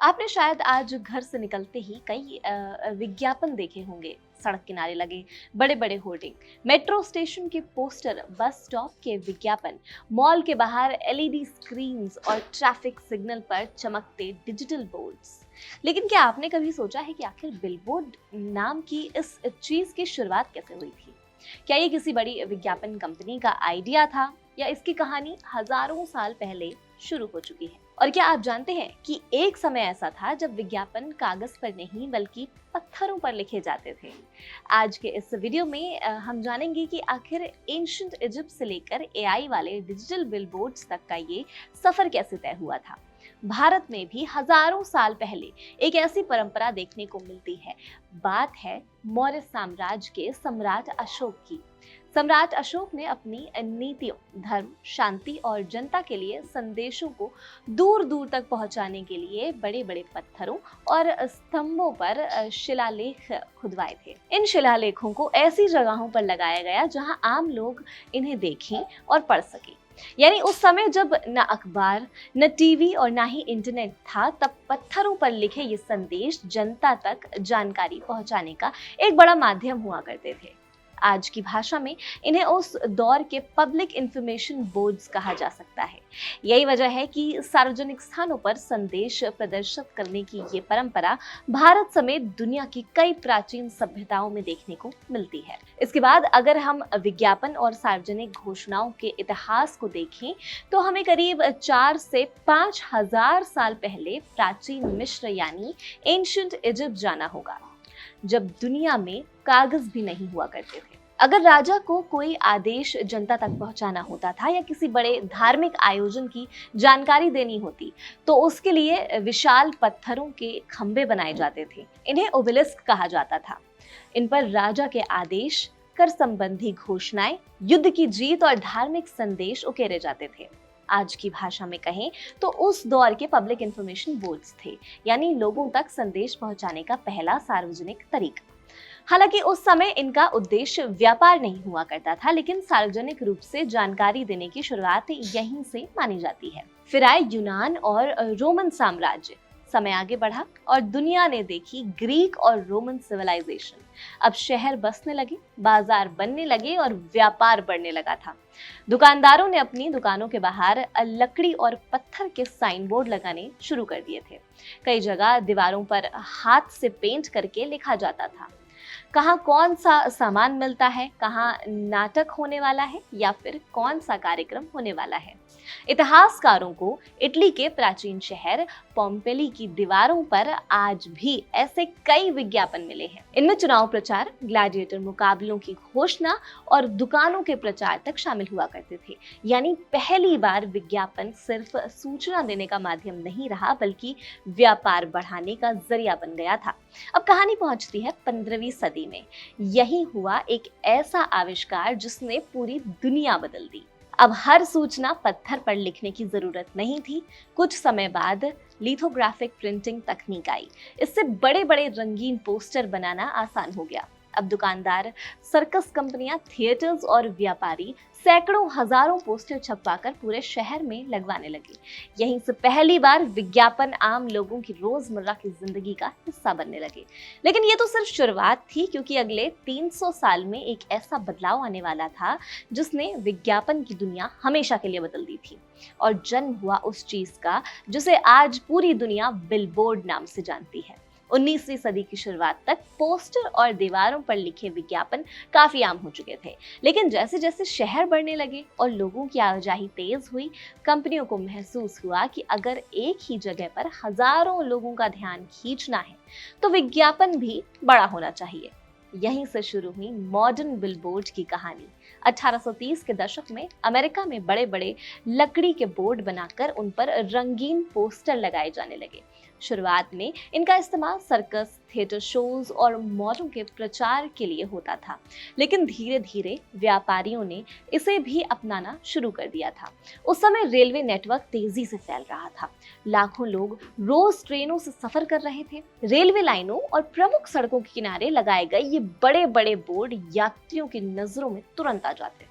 आपने शायद आज घर से निकलते ही कई विज्ञापन देखे होंगे। सड़क किनारे लगे बड़े बड़े होर्डिंग, मेट्रो स्टेशन के पोस्टर, बस स्टॉप के विज्ञापन, मॉल के बाहर एलईडी स्क्रीन्स और ट्रैफिक सिग्नल पर चमकते डिजिटल बोर्ड्स। लेकिन क्या आपने कभी सोचा है कि आखिर बिलबोर्ड नाम की इस चीज की शुरुआत कैसे हुई थी? क्या ये किसी बड़ी विज्ञापन कंपनी का आइडिया था या इसकी कहानी हजारों साल पहले शुरू हो चुकी है? और क्या आप जानते हैं कि एक समय ऐसा था जब विज्ञापन कागज पर नहीं बल्कि पत्थरों पर लिखे जाते थे? आज के इस वीडियो में हम जानेंगे कि आखिर एंशिएंट इजिप्ट से लेकर एआई वाले डिजिटल बिलबोर्ड्स तक का ये सफर कैसे तय हुआ था। भारत में भी हजारों साल पहले एक ऐसी परंपरा देखने को मिलती है। बात है मौर्य साम्राज्य के सम्राट अशोक की। सम्राट अशोक ने अपनी नीतियों, धर्म, शांति और जनता के लिए संदेशों को दूर दूर तक पहुंचाने के लिए बड़े बड़े पत्थरों और स्तंभों पर शिलालेख खुदवाए थे। इन शिलालेखों को ऐसी जगहों पर लगाया गया जहां आम लोग इन्हें देखें और पढ़ सकें। यानी उस समय जब न अखबार, न टीवी और न ही इंटरनेट था, तब पत्थरों पर लिखे ये संदेश जनता तक जानकारी पहुंचाने का एक बड़ा माध्यम हुआ करते थे। आज की भाषा में इन्हें उस दौर के पब्लिक इंफॉर्मेशन बोर्ड्स कहा जा सकता है। यही वजह है कि सार्वजनिक स्थानों पर संदेश प्रदर्शित करने की ये परंपरा भारत समेत दुनिया की कई प्राचीन सभ्यताओं में देखने को मिलती है। इसके बाद अगर हम विज्ञापन और सार्वजनिक घोषणाओं के इतिहास को देखें तो हमें करीब 4 से 5 हजार साल पहले प्राचीन मिस्र यानी एंशिएंट इजिप्ट जाना होगा, जब दुनिया में कागज भी नहीं हुआ करते थे। अगर राजा को कोई आदेश जनता तक पहुंचाना होता था या किसी बड़े धार्मिक आयोजन की जानकारी देनी होती तो उसके लिए विशाल पत्थरों के खंभे बनाए जाते थे। इन्हें ओबेलिस्क कहा जाता था। इन पर राजा के आदेश, कर संबंधी घोषणाएं, युद्ध की जीत और धार्मिक संदेश उकेरे जाते थे। आज की भाषा में कहें तो उस दौर के पब्लिक इंफॉर्मेशन बोर्ड्स थे, यानी लोगों तक संदेश पहुंचाने का पहला सार्वजनिक तरीका। हालांकि उस समय इनका उद्देश्य व्यापार नहीं हुआ करता था, लेकिन सार्वजनिक रूप से जानकारी देने की शुरुआत यहीं से मानी जाती है। फिर आए यूनान और रोमन साम्राज्य। समय आगे बढ़ा और दुनिया ने देखी ग्रीक और रोमन सिविलाइजेशन। अब शहर बसने लगे, बाजार बनने लगे और व्यापार बढ़ने लगा था। दुकानदारों ने अपनी दुकानों के बाहर लकड़ी और पत्थर के साइन बोर्ड लगाने शुरू कर दिए थे। कई जगह दीवारों पर हाथ से पेंट करके लिखा जाता था कहाँ कौन सा सामान मिलता है, कहाँ नाटक होने वाला है या फिर कौन सा कार्यक्रम होने वाला है। इतिहासकारों को इटली के प्राचीन शहर पोम्पेली की दीवारों पर आज भी ऐसे कई विज्ञापन मिले हैं। इनमें चुनाव प्रचार, ग्लैडिएटर मुकाबलों की घोषणा और दुकानों के प्रचार तक शामिल हुआ करते थे। यानी पहली बार विज्ञापन सिर्फ सूचना देने का माध्यम नहीं रहा, बल्कि व्यापार बढ़ाने का जरिया बन गया था। अब कहानी पहुंचती है 15वीं सदी में। यही हुआ एक ऐसा आविष्कार जिसने पूरी दुनिया बदल दी। अब हर सूचना पत्थर पर लिखने की जरूरत नहीं थी। कुछ समय बाद लिथोग्राफिक प्रिंटिंग तकनीक आई। इससे बड़े बड़े रंगीन पोस्टर बनाना आसान हो गया। अब दुकानदार, सर्कस कंपनियां, थिएटर्स और व्यापारी सैकड़ों हजारों पोस्टर छपवाकर पूरे शहर में लगवाने लगे। यहीं से पहली बार विज्ञापन आम लोगों की रोजमर्रा की जिंदगी का हिस्सा बनने लगे। लेकिन ये तो सिर्फ शुरुआत थी, क्योंकि अगले 300 साल में एक ऐसा बदलाव आने वाला था जिसने विज्ञापन की दुनिया हमेशा के लिए बदल दी थी। और जन्म हुआ उस चीज का जिसे आज पूरी दुनिया बिलबोर्ड नाम से जानती है। 19वीं सदी की शुरुआत तक पोस्टर और दीवारों पर लिखे विज्ञापन काफी आम हो चुके थे। लेकिन जैसे जैसे शहर बढ़ने लगे और लोगों की आवाजाही तेज हुई, कंपनियों को महसूस हुआ कि अगर एक ही जगह पर हजारों लोगों का ध्यान खींचना है तो विज्ञापन भी बड़ा होना चाहिए। यहीं से शुरू हुई मॉडर्न बिलबोर्ड की कहानी। 1830 के दशक में अमेरिका में बड़े बड़े लकड़ी के बोर्ड बनाकर उन पर रंगीन पोस्टर लगाए जाने लगे। शुरुआत में इनका इस्तेमाल सर्कस, थिएटर शोज और मॉलों के प्रचार के लिए होता था, लेकिन धीरे धीरे व्यापारियों ने इसे भी अपनाना शुरू कर दिया था। उस समय रेलवे नेटवर्क तेजी से फैल रहा था। लाखों लोग रोज ट्रेनों से सफर कर रहे थे। रेलवे लाइनों और प्रमुख सड़कों के किनारे लगाए गए ये बड़े बड़े बोर्ड यात्रियों की नजरों में तुरंत आ जाते।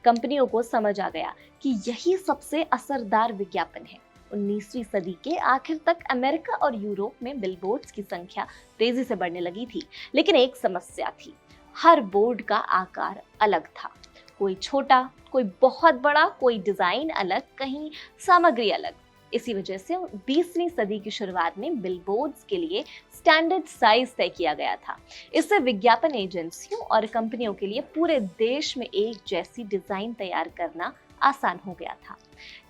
कंपनियों को समझ आ गया कि यही सबसे असरदार विज्ञापन है। 19वीं सदी के आखिर तक अमेरिका और यूरोप में बिलबोर्ड्स की संख्या तेजी से बढ़ने लगी थी, लेकिन एक समस्या थी। हर बोर्ड का आकार अलग था, कोई छोटा, कोई बहुत बड़ा, कोई डिजाइन अलग, कहीं सामग्री अलग। इसी वजह से 20वीं सदी की शुरुआत में बिलबोर्ड्स के लिए स्टैंडर्ड साइज तय किया गया था। इससे विज्ञापन एजेंसियों और कंपनियों के लिए पूरे देश में एक जैसी डिजाइन तैयार करना आसान हो गया था।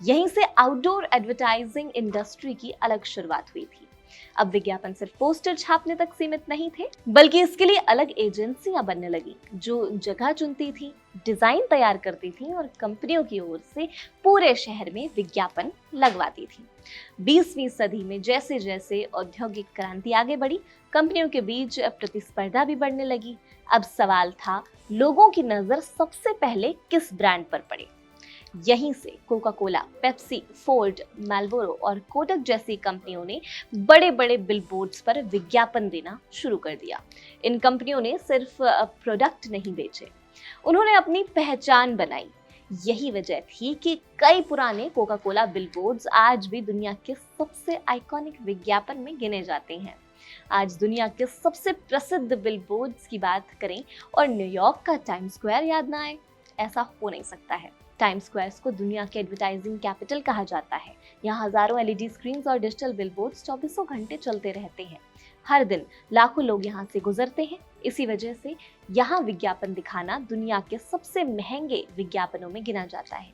यहीं से आउटडोर एडवर्टाइजिंग इंडस्ट्री की अलग शुरुआत हुई थी। अब विज्ञापन सिर्फ पोस्टर छापने तक सीमित नहीं थे, बल्कि इसके लिए अलग एजेंसियां बनने लगी जो जगह चुनती थी, डिजाइन तैयार करती थी और कंपनियों की ओर से पूरे शहर में विज्ञापन लगवाती थी। 20वीं सदी में जैसे जैसे औद्योगिक क्रांति आगे बढ़ी, कंपनियों के बीच प्रतिस्पर्धा भी बढ़ने लगी। अब सवाल था, लोगों की नजर सबसे पहले किस ब्रांड पर पड़े। यहीं से Coca Cola, Pepsi, Ford, Marlboro और कोटक जैसी कंपनियों ने बड़े बड़े बिलबोर्ड्स पर विज्ञापन देना शुरू कर दिया। इन कंपनियों ने सिर्फ प्रोडक्ट नहीं बेचे, उन्होंने अपनी पहचान बनाई। यही वजह थी कि कई पुराने कोका कोला बिलबोर्ड्स आज भी दुनिया के सबसे आइकॉनिक विज्ञापन में गिने जाते हैं। आज दुनिया के सबसे प्रसिद्ध बिलबोर्ड्स की बात करें और न्यूयॉर्क का टाइम स्क्वायर याद ना आए, ऐसा हो नहीं सकता है। टाइम स्क्वायर्स को दुनिया के एडवर्टाइजिंग कैपिटल कहा जाता है। यहाँ हजारों एलईडी स्क्रीन्स और डिजिटल बिलबोर्ड्स 24 घंटे चलते रहते हैं। हर दिन लाखों लोग यहाँ से गुजरते हैं। इसी वजह से यहाँ विज्ञापन दिखाना दुनिया के सबसे महंगे विज्ञापनों में गिना जाता है।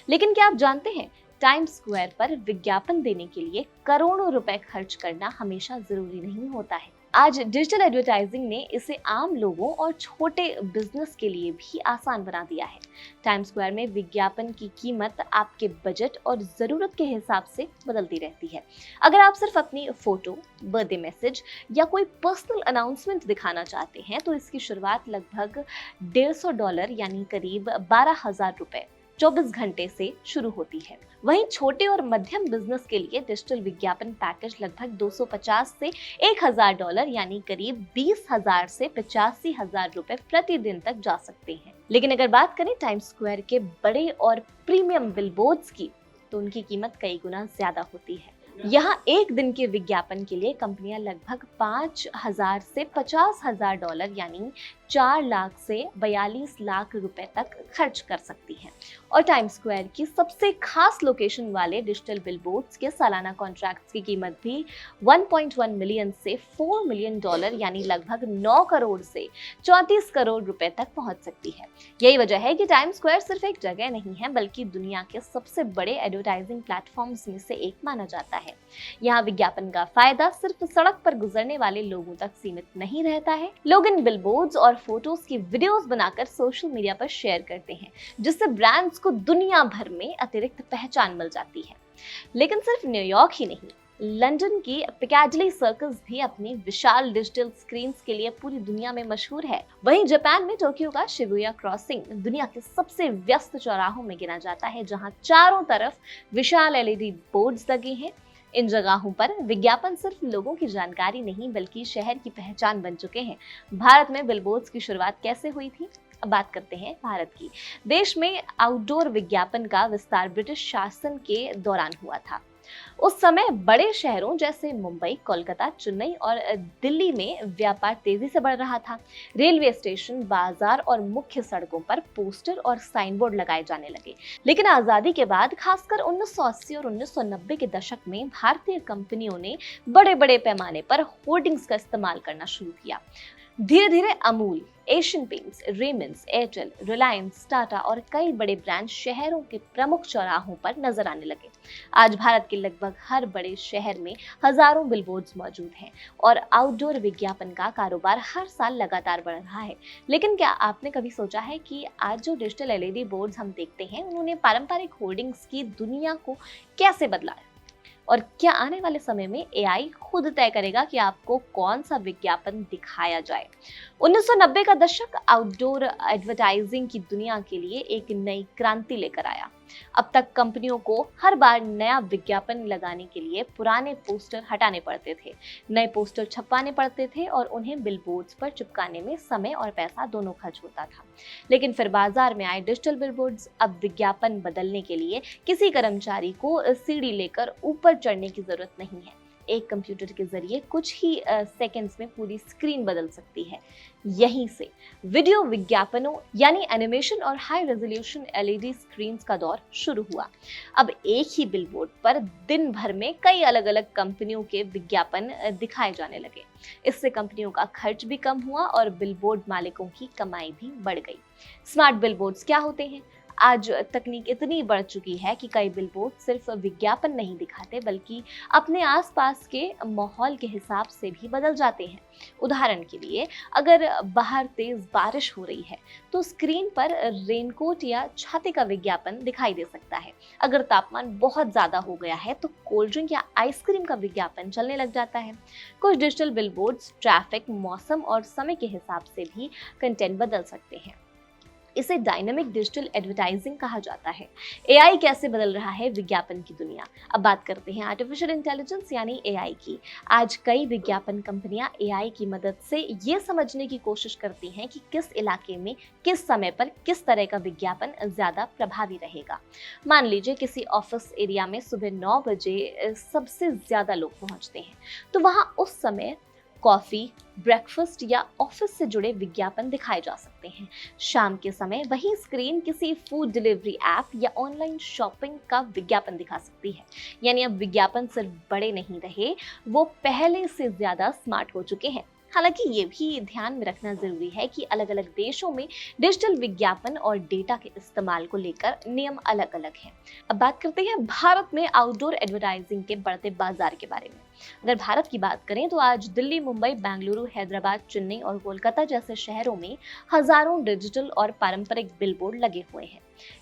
लेकिन क्या आप जानते हैं, टाइम स्क्वायर पर विज्ञापन देने के लिए करोड़ों रुपए खर्च करना हमेशा जरूरी नहीं होता है। आज डिजिटल एडवर्टाइजिंग ने इसे आम लोगों और छोटे बिजनेस के लिए भी आसान बना दिया है। टाइम स्क्वायर में विज्ञापन की कीमत आपके बजट और ज़रूरत के हिसाब से बदलती रहती है। अगर आप सिर्फ अपनी फोटो, बर्थडे मैसेज या कोई पर्सनल अनाउंसमेंट दिखाना चाहते हैं तो इसकी शुरुआत लगभग $150 यानी करीब 12,000 रुपए 24 घंटे से शुरू होती है। वहीं छोटे और मध्यम बिजनेस के लिए डिजिटल विज्ञापन पैकेज लगभग 250 से $1,000 यानी करीब 20,000 से 85,000 रुपए प्रतिदिन तक जा सकते हैं। लेकिन अगर बात करें टाइम स्क्वायर के बड़े और प्रीमियम बिलबोर्ड्स की, तो उनकी कीमत कई गुना ज्यादा होती है। यहाँ एक दिन के विज्ञापन के लिए कंपनियां लगभग 5,000 से $50,000 यानी 4 लाख से 42 लाख रुपए तक खर्च कर सकती हैं। और टाइम स्क्वायर की सबसे खास लोकेशन वाले डिजिटल बिलबोर्ड्स के सालाना कॉन्ट्रैक्ट्स की कीमत भी 1.1 मिलियन से $4 मिलियन यानी लगभग 9 करोड़ से 34 करोड़ रुपए तक पहुंच सकती है। यही वजह है कि टाइम स्क्वायर सिर्फ एक जगह नहीं है, बल्कि दुनिया के सबसे बड़े एडवर्टाइजिंग प्लेटफॉर्म्स में से एक माना जाता है। यहाँ विज्ञापन का फायदा सिर्फ सड़क पर गुजरने वाले लोगों तक सीमित नहीं रहता है। लोग इन बिलबोर्ड्स और फोटोज की वीडियोस बनाकर सोशल मीडिया पर शेयर करते हैं, जिससे ब्रांड्स को दुनिया भर में अतिरिक्त पहचान मिल जाती है। लेकिन सिर्फ न्यूयॉर्क ही नहीं, लंदन की पिकाडिली सर्कस भी अपनी विशाल डिजिटल स्क्रीन्स के लिए पूरी दुनिया में मशहूर है। वहीं जापान में टोक्यो का शिबुया क्रॉसिंग दुनिया के सबसे व्यस्त चौराहों में गिना जाता है, जहां चारों तरफ विशाल एलईडी बोर्ड्स लगे हैं। इन जगहों पर विज्ञापन सिर्फ लोगों की जानकारी नहीं, बल्कि शहर की पहचान बन चुके हैं। भारत में बिलबोर्ड्स की शुरुआत कैसे हुई थी? अब बात करते हैं भारत की। देश में आउटडोर विज्ञापन का विस्तार ब्रिटिश शासन के दौरान हुआ था। उस समय बड़े शहरों जैसे मुंबई, कोलकाता, चेन्नई और दिल्ली में व्यापार तेजी से बढ़ रहा था। रेलवे स्टेशन, बाजार और मुख्य सड़कों पर पोस्टर और साइन बोर्ड लगाए जाने लगे। लेकिन आजादी के बाद खासकर 1980 और 1990 के दशक में भारतीय कंपनियों ने बड़े बड़े पैमाने पर होर्डिंग्स का इस्तेमाल करना शुरू किया। धीरे धीरे Amul, Asian paints, Raymond's, Airtel, Reliance, Tata और कई बड़े ब्रांड शहरों के प्रमुख चौराहों पर नजर आने लगे। आज भारत के लगभग हर बड़े शहर में हजारों बिलबोर्ड्स मौजूद हैं और आउटडोर विज्ञापन का कारोबार हर साल लगातार बढ़ रहा है। लेकिन क्या आपने कभी सोचा है कि आज जो डिजिटल एलईडी बोर्ड्स हम देखते हैं, उन्होंने पारंपरिक होर्डिंग्स की दुनिया को कैसे बदला है? और क्या आने वाले समय में एआई खुद तय करेगा कि आपको कौन सा विज्ञापन दिखाया जाए? 1990 का दशक आउटडोर एडवर्टाइजिंग की दुनिया के लिए एक नई क्रांति लेकर आया। अब तक कंपनियों को हर बार नया विज्ञापन लगाने के लिए पुराने पोस्टर हटाने पड़ते थे, नए पोस्टर छपवाने पड़ते थे और उन्हें बिलबोर्ड्स पर चिपकाने में समय और पैसा दोनों खर्च होता था। लेकिन फिर बाजार में आए डिजिटल बिलबोर्ड्स। अब विज्ञापन बदलने के लिए किसी कर्मचारी को सीढ़ी लेकर ऊपर चढ़ने की जरूरत नहीं है। एक कंप्यूटर के जरिए कुछ ही सेकंड्स में पूरी स्क्रीन बदल सकती है। यहीं से वीडियो विज्ञापनों यानी एनिमेशन और हाई रेजोल्यूशन एलईडी स्क्रीन्स का दौर शुरू हुआ। अब एक ही बिलबोर्ड पर दिन भर में कई अलग अलग कंपनियों के विज्ञापन दिखाए जाने लगे। इससे कंपनियों का खर्च भी कम हुआ और बिलबोर्ड मालिकों की कमाई भी बढ़ गई। स्मार्ट बिलबोर्ड्स क्या होते हैं? आज तकनीक इतनी बढ़ चुकी है कि कई बिलबोर्ड सिर्फ विज्ञापन नहीं दिखाते बल्कि अपने आसपास के माहौल के हिसाब से भी बदल जाते हैं। उदाहरण के लिए, अगर बाहर तेज बारिश हो रही है तो स्क्रीन पर रेनकोट या छाते का विज्ञापन दिखाई दे सकता है। अगर तापमान बहुत ज्यादा हो गया है तो कोल्ड ड्रिंक या आइसक्रीम का विज्ञापन चलने लग जाता है। कुछ डिजिटल बिलबोर्ड्स ट्रैफिक, मौसम और समय के हिसाब से भी कंटेंट बदल सकते हैं। इसे डायनामिक डिजिटल एडवर्टाइजिंग कहा जाता है। एआई कैसे बदल रहा है विज्ञापन की दुनिया? अब बात करते हैं आर्टिफिशियल इंटेलिजेंस यानी एआई की। आज कई विज्ञापन कंपनियां एआई की मदद से ये समझने की कोशिश करती हैं कि किस इलाके में किस समय पर किस तरह का विज्ञापन ज्यादा प्रभावी रहेगा। मान लीजिए किसी ऑफिस एरिया में सुबह 9 बजे सबसे ज्यादा लोग पहुंचते हैं, तो वहां उस समय कॉफी, ब्रेकफास्ट या ऑफिस से जुड़े विज्ञापन दिखाए जा सकते हैं। शाम के समय वही स्क्रीन किसी फूड डिलीवरी ऐप या ऑनलाइन शॉपिंग का विज्ञापन दिखा सकती है। यानी अब विज्ञापन सिर्फ बड़े नहीं रहे, वो पहले से ज्यादा स्मार्ट हो चुके हैं। हालांकि ये भी ध्यान में रखना जरूरी है कि अलग अलग देशों में डिजिटल विज्ञापन और डेटा के इस्तेमाल को लेकर नियम अलग अलग हैं। अब बात करते हैं भारत में आउटडोर एडवर्टाइजिंग के बढ़ते बाजार के बारे में। अगर भारत की बात करें तो आज दिल्ली, मुंबई, बेंगलुरु, हैदराबाद, चेन्नई और कोलकाता जैसे शहरों में हजारों डिजिटल और पारंपरिक बिलबोर्ड लगे हुए हैं।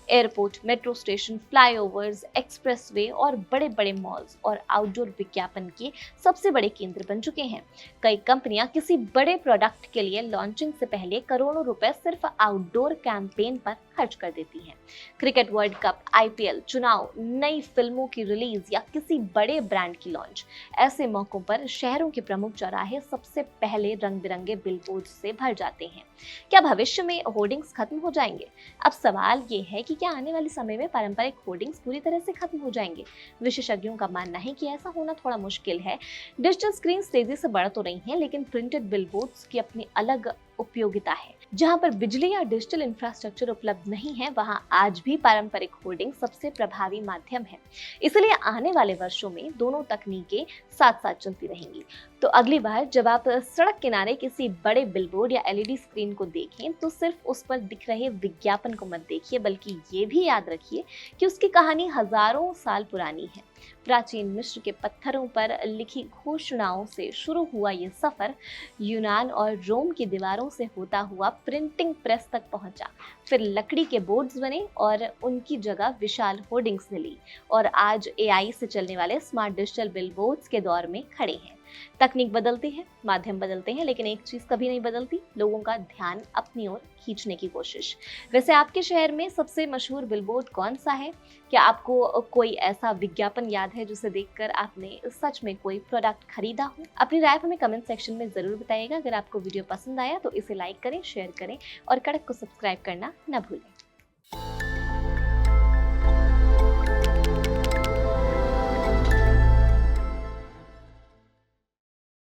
Airport, metro station, flyovers, expressway और बड़े बड़े मॉल्स और आउटडोर विज्ञापन के सबसे बड़े केंद्र बन चुके हैं। कई कंपनियां किसी बड़े प्रोडक्ट के लिए लॉन्चिंग से पहले करोड़ों रुपए सिर्फ आउटडोर कैंपेन पर खर्च कर देती हैं। क्रिकेट वर्ल्ड कप, आईपीएल, चुनाव, नई फिल्मों की रिलीज या किसी बड़े ब्रांड की लॉन्च, ऐसे मौकों पर शहरों के प्रमुख चौराहे सबसे पहले रंग बिरंगे बिलबोर्ड से भर जाते हैं। क्या भविष्य में होर्डिंग्स खत्म हो जाएंगे? अब सवाल ये है कि क्या आने वाले समय में पारंपरिक होर्डिंग्स पूरी तरह से खत्म हो जाएंगे? विशेषज्ञों का मानना है कि ऐसा होना थोड़ा मुश्किल है। डिजिटल स्क्रीन तेजी से बढ़ तो रही हैं, लेकिन प्रिंटेड बिलबोर्ड्स की अपनी अलग उपयोगिता है। जहां पर बिजली या डिजिटल इंफ्रास्ट्रक्चर उपलब्ध नहीं है, वहां आज भी पारंपरिक होर्डिंग सबसे प्रभावी माध्यम है। इसलिए आने वाले वर्षों में दोनों तकनीकें साथ साथ चलती रहेंगी। तो अगली बार जब आप सड़क किनारे किसी बड़े बिलबोर्ड या एलईडी स्क्रीन को देखें तो सिर्फ उस पर दिख रहे विज्ञापन को मत देखिए, बल्कि ये भी याद रखिए कि उसकी कहानी हजारों साल पुरानी है। प्राचीन मिस्र के पत्थरों पर लिखी घोषणाओं से शुरू हुआ ये सफर यूनान और रोम की दीवारों से होता हुआ प्रिंटिंग प्रेस तक पहुंचा। फिर लकड़ी के बोर्ड्स बने और उनकी जगह विशाल होर्डिंग्स ने ली, और आज एआई से चलने वाले स्मार्ट डिजिटल बिलबोर्ड्स के दौर में खड़े हैं। तकनीक बदलती है, माध्यम बदलते हैं, लेकिन एक चीज कभी नहीं बदलती, लोगों का ध्यान अपनी ओर खींचने की कोशिश। वैसे आपके शहर में सबसे मशहूर बिलबोर्ड कौन सा है? क्या आपको कोई ऐसा विज्ञापन याद है जिसे देखकर आपने सच में कोई प्रोडक्ट खरीदा हो? अपनी राय हमें कमेंट सेक्शन में जरूर बताइएगा। अगर आपको वीडियो पसंद आया तो इसे लाइक करें, शेयर करें और कड़क को सब्सक्राइब करना न भूलें।